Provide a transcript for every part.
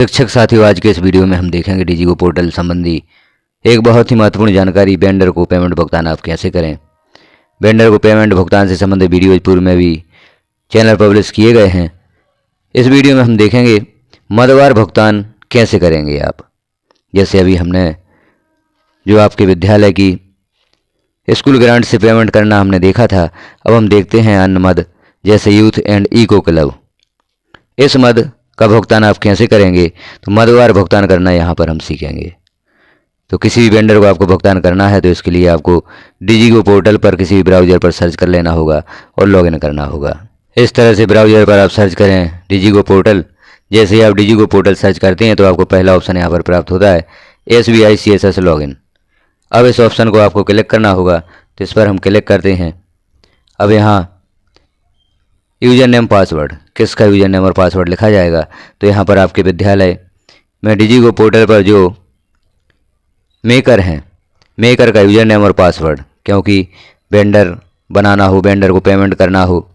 शिक्षक साथियों, आज के इस वीडियो में हम देखेंगे डीजीगो पोर्टल संबंधी एक बहुत ही महत्वपूर्ण जानकारी। वेंडर को पेमेंट भुगतान आप कैसे करें। वेंडर को पेमेंट भुगतान से संबंधित वीडियो पूर्व में भी चैनल पब्लिश किए गए हैं। इस वीडियो में हम देखेंगे मदवार भुगतान कैसे करेंगे आप। जैसे अभी हमने जो आपके विद्यालय की स्कूल ग्रांट से पेमेंट करना हमने देखा था, अब हम देखते हैं अन्य मद जैसे यूथ एंड इको क्लब। इस मद का भुगतान आप कैसे करेंगे, तो मदवार भुगतान करना यहाँ पर हम सीखेंगे। तो किसी भी वेंडर को आपको भुगतान करना है तो इसके लिए आपको डीजीगो पोर्टल पर किसी भी ब्राउज़र पर सर्च कर लेना होगा और लॉगिन करना होगा। इस तरह से ब्राउज़र पर आप सर्च करें डीजीगो पोर्टल। जैसे ही आप डीजीगो पोर्टल सर्च करते हैं तो आपको पहला ऑप्शन यहाँ पर प्राप्त होता है SBI CSS लॉगिन। अब इस ऑप्शन को आपको क्लिक करना होगा, तो इस पर हम क्लिक करते हैं। अब यहाँ यूज़र नेम पासवर्ड, किसका यूज़र नेम और पासवर्ड लिखा जाएगा, तो यहाँ पर आपके विद्यालय में डीजीगो पोर्टल पर जो मेकर हैं, मेकर का यूज़र नेम और पासवर्ड, क्योंकि वेंडर बनाना हो, वेंडर को पेमेंट करना हो,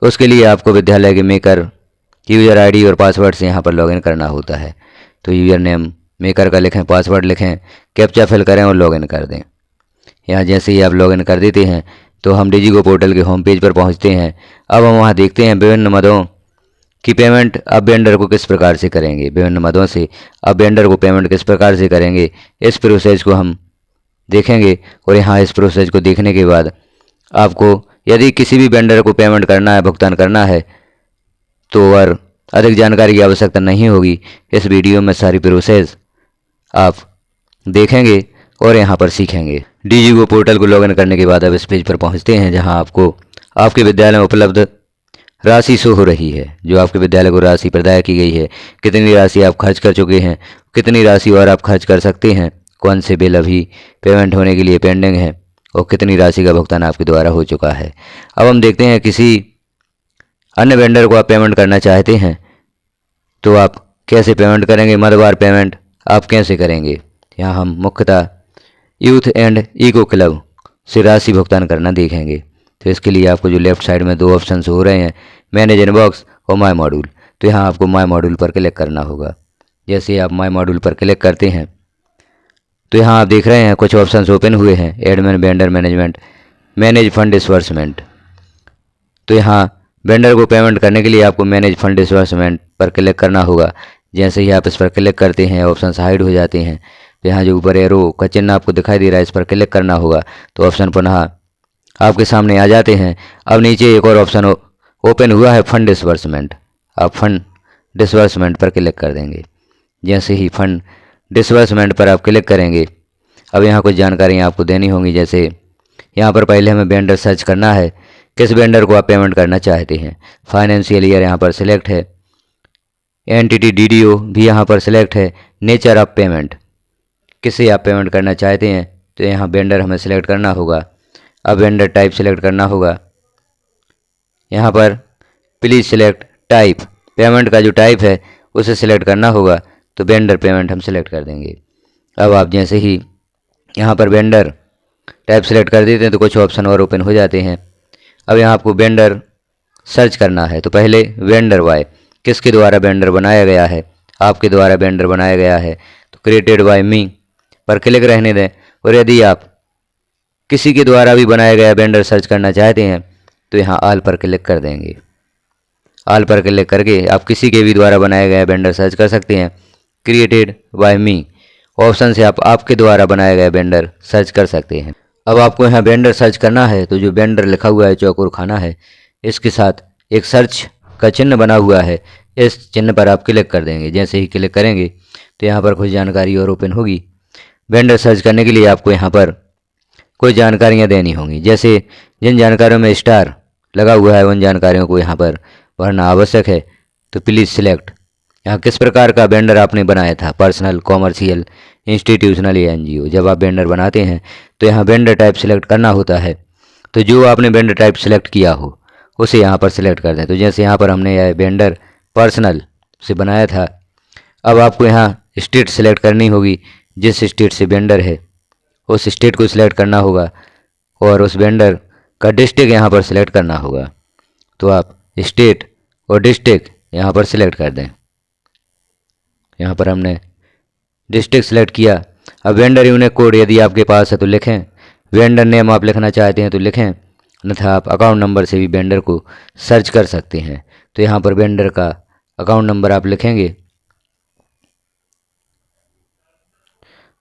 उसके लिए आपको विद्यालय के मेकर की यूज़र आईडी और पासवर्ड से यहाँ पर लॉगिन करना होता है। तो यूज़र नेम मेकर का लिखें, पासवर्ड लिखें, कैप्चा फिल करें और लॉगिन कर दें। यहाँ जैसे ही आप लॉगिन कर देते हैं तो हम डीजीगो पोर्टल के होम पेज पर पहुँचते हैं। अब हम वहाँ देखते हैं विभिन्न मदों की पेमेंट अब वेंडर को किस प्रकार से करेंगे। विभिन्न मदों से अब वेंडर को पेमेंट किस प्रकार से करेंगे, इस प्रोसेस को हम देखेंगे। और यहाँ इस प्रोसेस को देखने के बाद आपको यदि किसी भी वेंडर को पेमेंट करना है, भुगतान करना है, तो और अधिक जानकारी की आवश्यकता नहीं होगी। इस वीडियो में सारी प्रोसेस आप देखेंगे और यहाँ पर सीखेंगे। डीजीगो पोर्टल को लॉगिन करने के बाद अब इस पेज पर पहुँचते हैं जहाँ आपको आपके विद्यालय में उपलब्ध राशि शो हो रही है। जो आपके विद्यालय को राशि प्रदाय की गई है, कितनी राशि आप खर्च कर चुके हैं, कितनी राशि और आप खर्च कर सकते हैं, कौन से बिल अभी पेमेंट होने के लिए पेंडिंग है और कितनी राशि का भुगतान आपके द्वारा हो चुका है। अब हम देखते हैं किसी अन्य वेंडर को आप पेमेंट करना चाहते हैं तो आप कैसे पेमेंट करेंगे। मदवार पेमेंट आप कैसे करेंगे, यहाँ हम मुख्यतः यूथ एंड इको क्लब से राशि भुगतान करना देखेंगे। तो इसके लिए आपको जो लेफ्ट साइड में दो ऑप्शंस हो रहे हैं, मैनेज इनबॉक्स और माय मॉड्यूल, तो यहाँ आपको माय मॉड्यूल पर क्लिक करना होगा। जैसे आप माय मॉड्यूल पर क्लिक करते हैं तो यहाँ आप देख रहे हैं कुछ ऑप्शंस ओपन हुए हैं, admin, vendor management, manage fund disbursement. तो यहाँ वेंडर को पेमेंट करने के लिए आपको मैनेज फंड डिसबर्समेंट पर क्लिक करना होगा। जैसे ही आप इस पर क्लिक करते हैं ऑप्शन हाइड हो जाते हैं। तो यहाँ जो ऊपर एरो का चिन्ह आपको दिखाई दे रहा है, इस पर क्लिक करना होगा तो ऑप्शन पुनः आपके सामने आ जाते हैं। अब नीचे एक और ऑप्शन ओपन हुआ है, फंड डिसबर्समेंट। आप फंड डिसबर्समेंट पर क्लिक कर देंगे। जैसे ही फंड डिसबर्समेंट पर आप क्लिक करेंगे, अब यहाँ कुछ जानकारियाँ आपको देनी होंगी। जैसे यहाँ पर पहले हमें वेंडर सर्च करना है, किस वेंडर को आप पेमेंट करना चाहते हैं। फाइनेंशियल ईयर यहाँ पर सिलेक्ट है, एंटिटी DDO भी यहाँ पर सिलेक्ट है, नेचर ऑफ पेमेंट, किसे आप पेमेंट करना चाहते हैं, तो यहाँ वेंडर हमें सिलेक्ट करना होगा। अब वेंडर टाइप सिलेक्ट करना होगा। यहाँ पर प्लीज़ सिलेक्ट टाइप, पेमेंट का जो टाइप है उसे सिलेक्ट करना होगा, तो वेंडर पेमेंट हम सिलेक्ट कर देंगे। अब आप जैसे ही यहाँ पर वेंडर टाइप सिलेक्ट कर देते हैं तो कुछ ऑप्शन और ओपन हो जाते हैं। अब यहाँ आपको वेंडर सर्च करना है, तो पहले वेंडर बाय, किसके द्वारा वेंडर बनाया गया है, आपके द्वारा वेंडर बनाया गया है तो क्रिएटेड बाय मी पर क्लिक रहने दें। और यदि आप किसी के द्वारा भी बनाया गया वेंडर सर्च करना चाहते हैं तो यहाँ आल पर क्लिक कर देंगे। आल पर क्लिक करके आप किसी के भी द्वारा बनाया गया वेंडर सर्च कर सकते हैं। क्रिएटेड बाय मी ऑप्शन से आप आपके द्वारा बनाया गया वेंडर सर्च कर सकते हैं। अब आपको यहाँ वेंडर सर्च करना है, तो जो वेंडर लिखा हुआ है चौकोर खाना है, इसके साथ एक सर्च का चिन्ह बना हुआ है, इस चिन्ह पर आप क्लिक कर देंगे। जैसे ही क्लिक करेंगे तो यहाँ पर कुछ जानकारी और ओपन होगी। वेंडर सर्च करने के लिए आपको यहाँ पर कुछ जानकारियाँ देनी होंगी। जैसे जिन जानकारियों में स्टार लगा हुआ है उन जानकारियों को यहाँ पर भरना आवश्यक है। तो प्लीज़ सिलेक्ट, यहाँ किस प्रकार का वेंडर आपने बनाया था, पर्सनल, कॉमर्शियल, इंस्टीट्यूशनल या NGO। जब आप वेंडर बनाते हैं तो यहाँ वेंडर टाइप सिलेक्ट करना होता है। तो जो आपने वेंडर टाइप सिलेक्ट किया हो उसे यहाँ पर सिलेक्ट कर दें। तो जैसे यहाँ पर हमने यह वेंडर पर्सनल से बनाया था। अब आपको यहाँ स्टेट सिलेक्ट करनी होगी, जिस स्टेट से वेंडर है उस स्टेट को सिलेक्ट करना होगा और उस वेंडर का डिस्ट्रिक्ट यहाँ पर सिलेक्ट करना होगा। तो आप स्टेट और डिस्ट्रिक्ट यहाँ पर सिलेक्ट कर दें। यहाँ पर हमने डिस्ट्रिक्ट सेलेक्ट किया। अब वेंडर यूनिक कोड यदि आपके पास है तो लिखें, वेंडर नेम आप लिखना चाहते हैं तो लिखें, अन्यथा आप अकाउंट नंबर से भी वेंडर को सर्च कर सकते हैं। तो यहाँ पर वेंडर का अकाउंट नंबर आप लिखेंगे,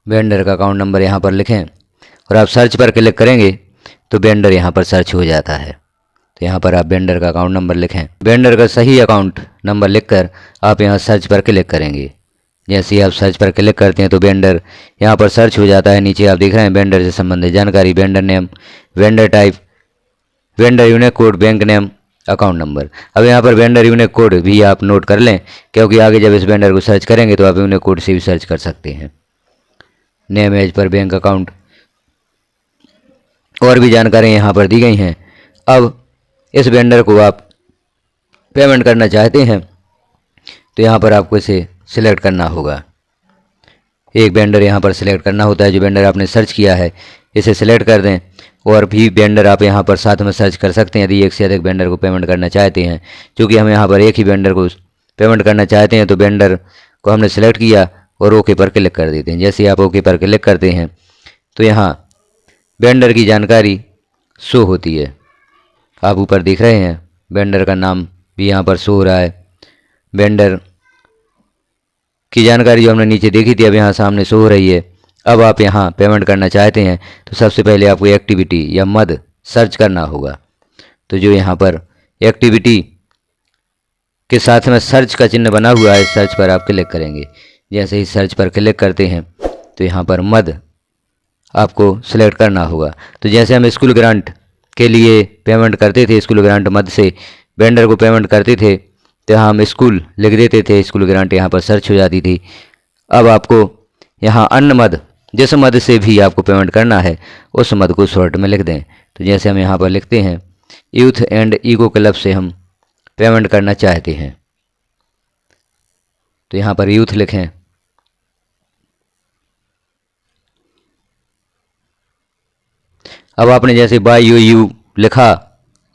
वेंडर का अकाउंट नंबर यहाँ पर लिखें और आप सर्च पर क्लिक करेंगे तो वेंडर यहाँ पर सर्च हो जाता है। तो यहाँ पर आप वेंडर का अकाउंट नंबर लिखें, वेंडर का सही अकाउंट नंबर लिखकर आप यहाँ सर्च पर क्लिक करेंगे। जैसे ही आप सर्च पर क्लिक करते हैं तो वेंडर यहाँ पर सर्च हो जाता है। नीचे आप देख रहे हैं वेंडर से संबंधित जानकारी, vendor name, vendor type, vendor unique code, bank name, account number. अब यहाँ पर वेंडर यूनिक कोड भी आप नोट कर लें, क्योंकि आगे जब इस वेंडर को सर्च करेंगे तो आप यूनिक कोड से भी सर्च कर सकते हैं। नेम, एज पर, बैंक अकाउंट और भी जानकारी यहाँ पर दी गई हैं। अब इस वेंडर को आप पेमेंट करना चाहते हैं तो यहाँ पर आपको इसे सिलेक्ट करना होगा। एक वेंडर यहाँ पर सिलेक्ट करना होता है, जो वेंडर आपने सर्च किया है इसे सिलेक्ट कर दें। और भी वेंडर आप यहाँ पर साथ में सर्च कर सकते हैं यदि एक से अधिक वेंडर को पेमेंट करना चाहते हैं। क्योंकि हम यहाँ पर एक ही वेंडर को पेमेंट करना चाहते हैं तो वेंडर को हमने सेलेक्ट किया और ओके पर क्लिक कर देते हैं। जैसे आप ओके पर क्लिक करते हैं तो यहाँ वेंडर की जानकारी शो होती है। आप ऊपर देख रहे हैं वेंडर का नाम भी यहाँ पर शो हो रहा है। वेंडर की जानकारी जो हमने नीचे देखी थी अब यहाँ सामने शो हो रही है। अब आप यहाँ पेमेंट करना चाहते हैं तो सबसे पहले आपको एक्टिविटी या मद सर्च करना होगा। तो जो यहाँ पर एक्टिविटी के साथ में सर्च का चिन्ह बना हुआ है, सर्च पर आप क्लिक करेंगे। जैसे ही सर्च पर क्लिक करते हैं तो यहाँ पर मद आपको सिलेक्ट करना होगा। तो जैसे हम स्कूल ग्रांट के लिए पेमेंट करते थे, स्कूल ग्रांट मद से वेंडर को पेमेंट करते थे, तो यहाँ हम स्कूल लिख देते थे, स्कूल ग्रांट यहाँ पर सर्च हो जाती थी। अब आपको यहाँ अन्य मद, जिस मद से भी आपको पेमेंट करना है उस मद को शॉर्ट में लिख दें। तो जैसे हम यहाँ पर लिखते हैं यूथ एंड ईको क्लब से हम पेमेंट करना चाहते हैं, तो यहाँ पर यूथ लिखें। अब आपने जैसे बाय यू लिखा,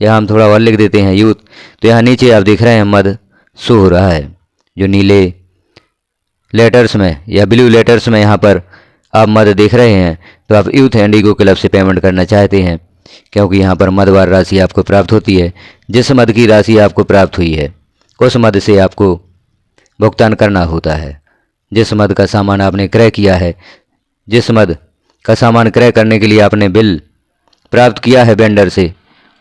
यहाँ हम थोड़ा और लिख देते हैं यूथ। तो यहाँ नीचे आप देख रहे हैं मद शो हो रहा है, जो नीले लेटर्स में या ब्लू लेटर्स में यहाँ पर आप मद देख रहे हैं। तो आप यूथ एंड ईको क्लब से पेमेंट करना चाहते हैं, क्योंकि यहाँ पर मदवार राशि आपको प्राप्त होती है। जिस मद की राशि आपको प्राप्त हुई है उस मद से आपको भुगतान करना होता है। जिस मद का सामान आपने क्रय किया है, जिस मद का सामान क्रय करने के लिए आपने बिल प्राप्त किया है वेंडर से,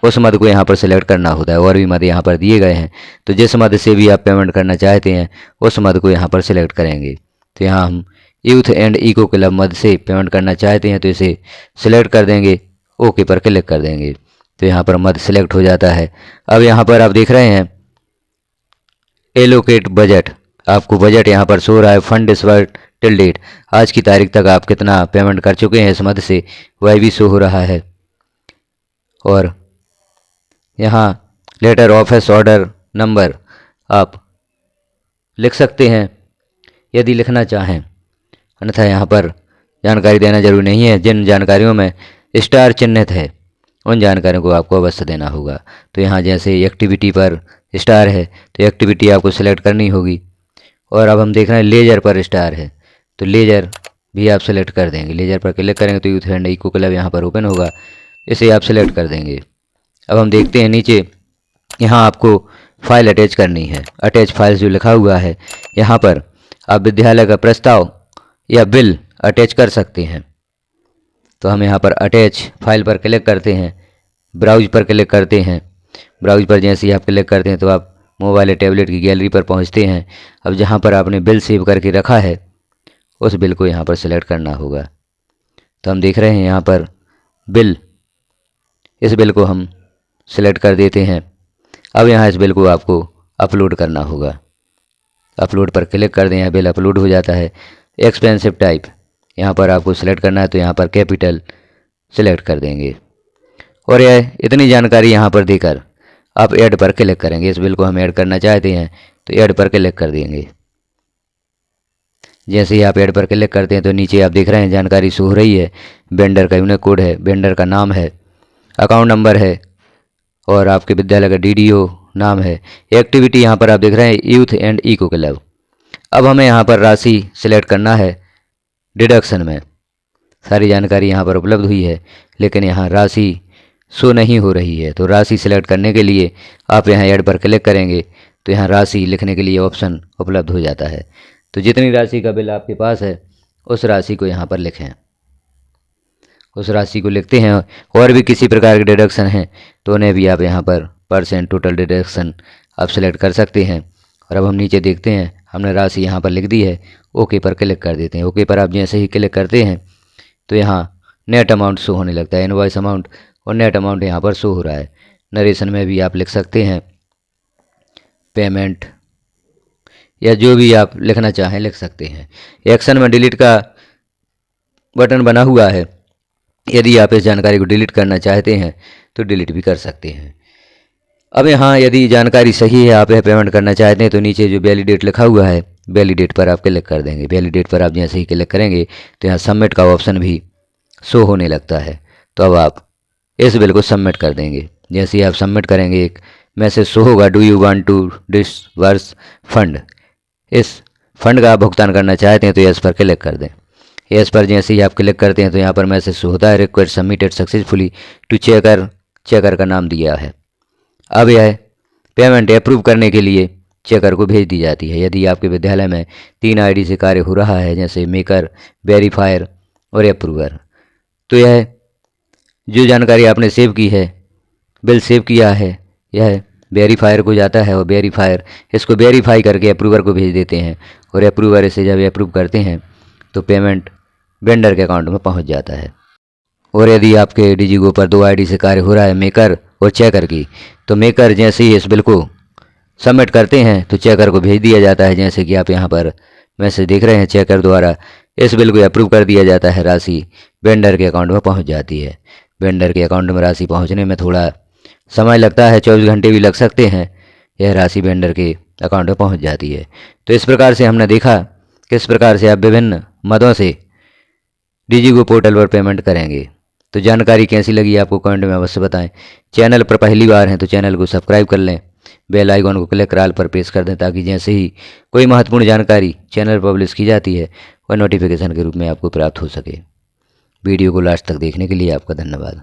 उस मद को यहाँ पर सिलेक्ट करना होता है। और भी मद यहाँ पर दिए गए हैं, तो जिस मद से भी आप पेमेंट करना चाहते हैं उस मद को यहाँ पर सिलेक्ट करेंगे। तो यहाँ हम यूथ एंड ईको क्लब मद से पेमेंट करना चाहते हैं तो इसे सिलेक्ट कर देंगे, ओके पर क्लिक कर देंगे। तो यहाँ पर मद सिलेक्ट हो जाता है। अब यहाँ पर आप देख रहे हैं एलोकेट बजट, आपको बजट यहाँ पर शो रहा है। फंड डिसबर्स्ड टिल डेट, आज की तारीख तक आप कितना पेमेंट कर चुके हैं इस मद से, वह भी शो हो रहा है। और यहाँ लेटर ऑफिस ऑर्डर नंबर आप लिख सकते हैं यदि लिखना चाहें, अन्यथा यहाँ पर जानकारी देना जरूरी नहीं है। जिन जानकारियों में स्टार चिन्हित है उन जानकारियों को आपको अवश्य देना होगा। तो यहाँ जैसे एक्टिविटी पर स्टार है तो एक्टिविटी आपको सिलेक्ट करनी होगी। और अब हम देख रहे हैं लेजर पर स्टार है तो लेजर भी आप सिलेक्ट कर देंगे। लेजर पर क्लिक करेंगे तो यूथ एंड ईको क्लब यहाँ पर ओपन होगा, इसे आप सिलेक्ट कर देंगे। अब हम देखते हैं नीचे यहाँ आपको फाइल अटैच करनी है। अटैच फाइल्स जो लिखा हुआ है यहाँ पर आप विद्यालय का प्रस्ताव या बिल अटैच कर सकते हैं। तो हम यहाँ पर अटैच फाइल पर क्लिक करते हैं, ब्राउज पर क्लिक करते हैं। ब्राउज पर जैसे ही आप क्लिक करते हैं तो आप मोबाइल या टैबलेट की गैलरी पर पहुँचते हैं। अब जहाँ पर आपने बिल सेव करके रखा है उस बिल को यहाँ पर सिलेक्ट करना होगा। तो हम देख रहे हैं यहाँ पर बिल, इस बिल को हम सिलेक्ट कर देते हैं। अब यहाँ इस बिल को आपको अपलोड करना होगा। अपलोड पर क्लिक कर दें, यहाँ बिल अपलोड हो जाता है। एक्सपेंसिव टाइप यहाँ पर आपको सिलेक्ट करना है तो यहाँ पर कैपिटल सिलेक्ट कर देंगे। और यह इतनी जानकारी यहाँ पर देकर आप ऐड पर क्लिक करेंगे। इस बिल को हम ऐड करना चाहते हैं तो ऐड पर क्लिक कर देंगे। जैसे ही आप ऐड पर क्लिक करते हैं तो नीचे आप देख रहे हैं जानकारी शो हो रही है। वेंडर का यूनिक कोड है, वेंडर का नाम है, अकाउंट नंबर है और आपके विद्यालय का डीडीओ नाम है। एक्टिविटी यहाँ पर आप देख रहे हैं यूथ एंड ईको क्लब। अब हमें यहाँ पर राशि सिलेक्ट करना है। डिडक्शन में सारी जानकारी यहाँ पर उपलब्ध हुई है, लेकिन यहाँ राशि शो नहीं हो रही है। तो राशि सिलेक्ट करने के लिए आप यहाँ ऐड पर क्लिक करेंगे तो यहाँ राशि लिखने के लिए ऑप्शन उपलब्ध हो जाता है। तो जितनी राशि का बिल आपके पास है उस राशि को यहाँ पर लिखें, उस राशि को लिखते हैं। और भी किसी प्रकार के डिडक्शन हैं तो उन्हें भी आप यहाँ पर परसेंट टोटल डिडक्शन आप सिलेक्ट कर सकते हैं। और अब हम नीचे देखते हैं, हमने राशि यहाँ पर लिख दी है। ओके पर क्लिक कर देते हैं। ओके पर आप जैसे ही क्लिक करते हैं तो यहाँ नेट अमाउंट शो होने लगता है। इनवॉइस अमाउंट और नेट अमाउंट यहाँ पर शो हो रहा है। नरेशन में भी आप लिख सकते हैं पेमेंट, या जो भी आप लिखना चाहें लिख सकते हैं। एक्शन में डिलीट का बटन बना हुआ है, यदि आप इस जानकारी को डिलीट करना चाहते हैं तो डिलीट भी कर सकते हैं। अब यहाँ यदि जानकारी सही है, आप यह पेमेंट करना चाहते हैं तो नीचे जो वैलिडेट लिखा हुआ है वैलिडेट पर आप क्लिक कर देंगे। वैलिडेट पर आप जैसे ही क्लिक करेंगे तो यहाँ सबमिट का ऑप्शन भी शो होने लगता है। तो अब आप इस बिल को सबमिट कर देंगे। जैसे ही आप सबमिट करेंगे एक मैसेज शो होगा, do you want to disburse fund. इस फंड का आप भुगतान करना चाहते हैं तो यस पर क्लिक कर दें। यस पर जैसे ही आप क्लिक करते हैं तो यहाँ पर मैसेज शो होता है, request submitted successfully to checker. Checker का नाम दिया है। अब यह पेमेंट अप्रूव करने के लिए चेकर को भेज दी जाती है। यदि आपके विद्यालय में 3 आईडी से कार्य हो रहा है, जैसे मेकर, वेरीफायर और अप्रूवर, तो यह जो जानकारी आपने सेव की है, बिल सेव किया है, यह वेरीफायर को जाता है और वेरीफायर इसको वेरीफाई करके अप्रूवर को भेज देते हैं। और अप्रूवर इसे जब अप्रूव करते हैं तो पेमेंट वेंडर के अकाउंट में पहुंच जाता है। और यदि आपके डिजिगो पर 2 आईडी से कार्य हो रहा है, मेकर और चेकर की, तो मेकर जैसे ही इस बिल को सबमिट करते हैं तो चेकर को भेज दिया जाता है। जैसे कि आप यहाँ पर मैसेज देख रहे हैं, चेकर द्वारा इस बिल को अप्रूव कर दिया जाता है। राशि वेंडर के अकाउंट में पहुँच जाती है। वेंडर के अकाउंट में राशि पहुँचने में थोड़ा समय लगता है, 24 घंटे भी लग सकते हैं। यह राशि वेंडर के अकाउंट में पहुँच जाती है। तो इस प्रकार से हमने देखा किस प्रकार से आप विभिन्न मदों से डिजिगो पोर्टल पर पेमेंट करेंगे। तो जानकारी कैसी लगी आपको कमेंट में अवश्य बताएं। चैनल पर पहली बार हैं तो चैनल को सब्सक्राइब कर लें, बेल आइकॉन को क्लिक कर ऑल पर प्रेस कर दें, ताकि जैसे ही कोई महत्वपूर्ण जानकारी चैनल पर पब्लिश की जाती है वह नोटिफिकेशन के रूप में आपको प्राप्त हो सके। वीडियो को लास्ट तक देखने के लिए आपका धन्यवाद।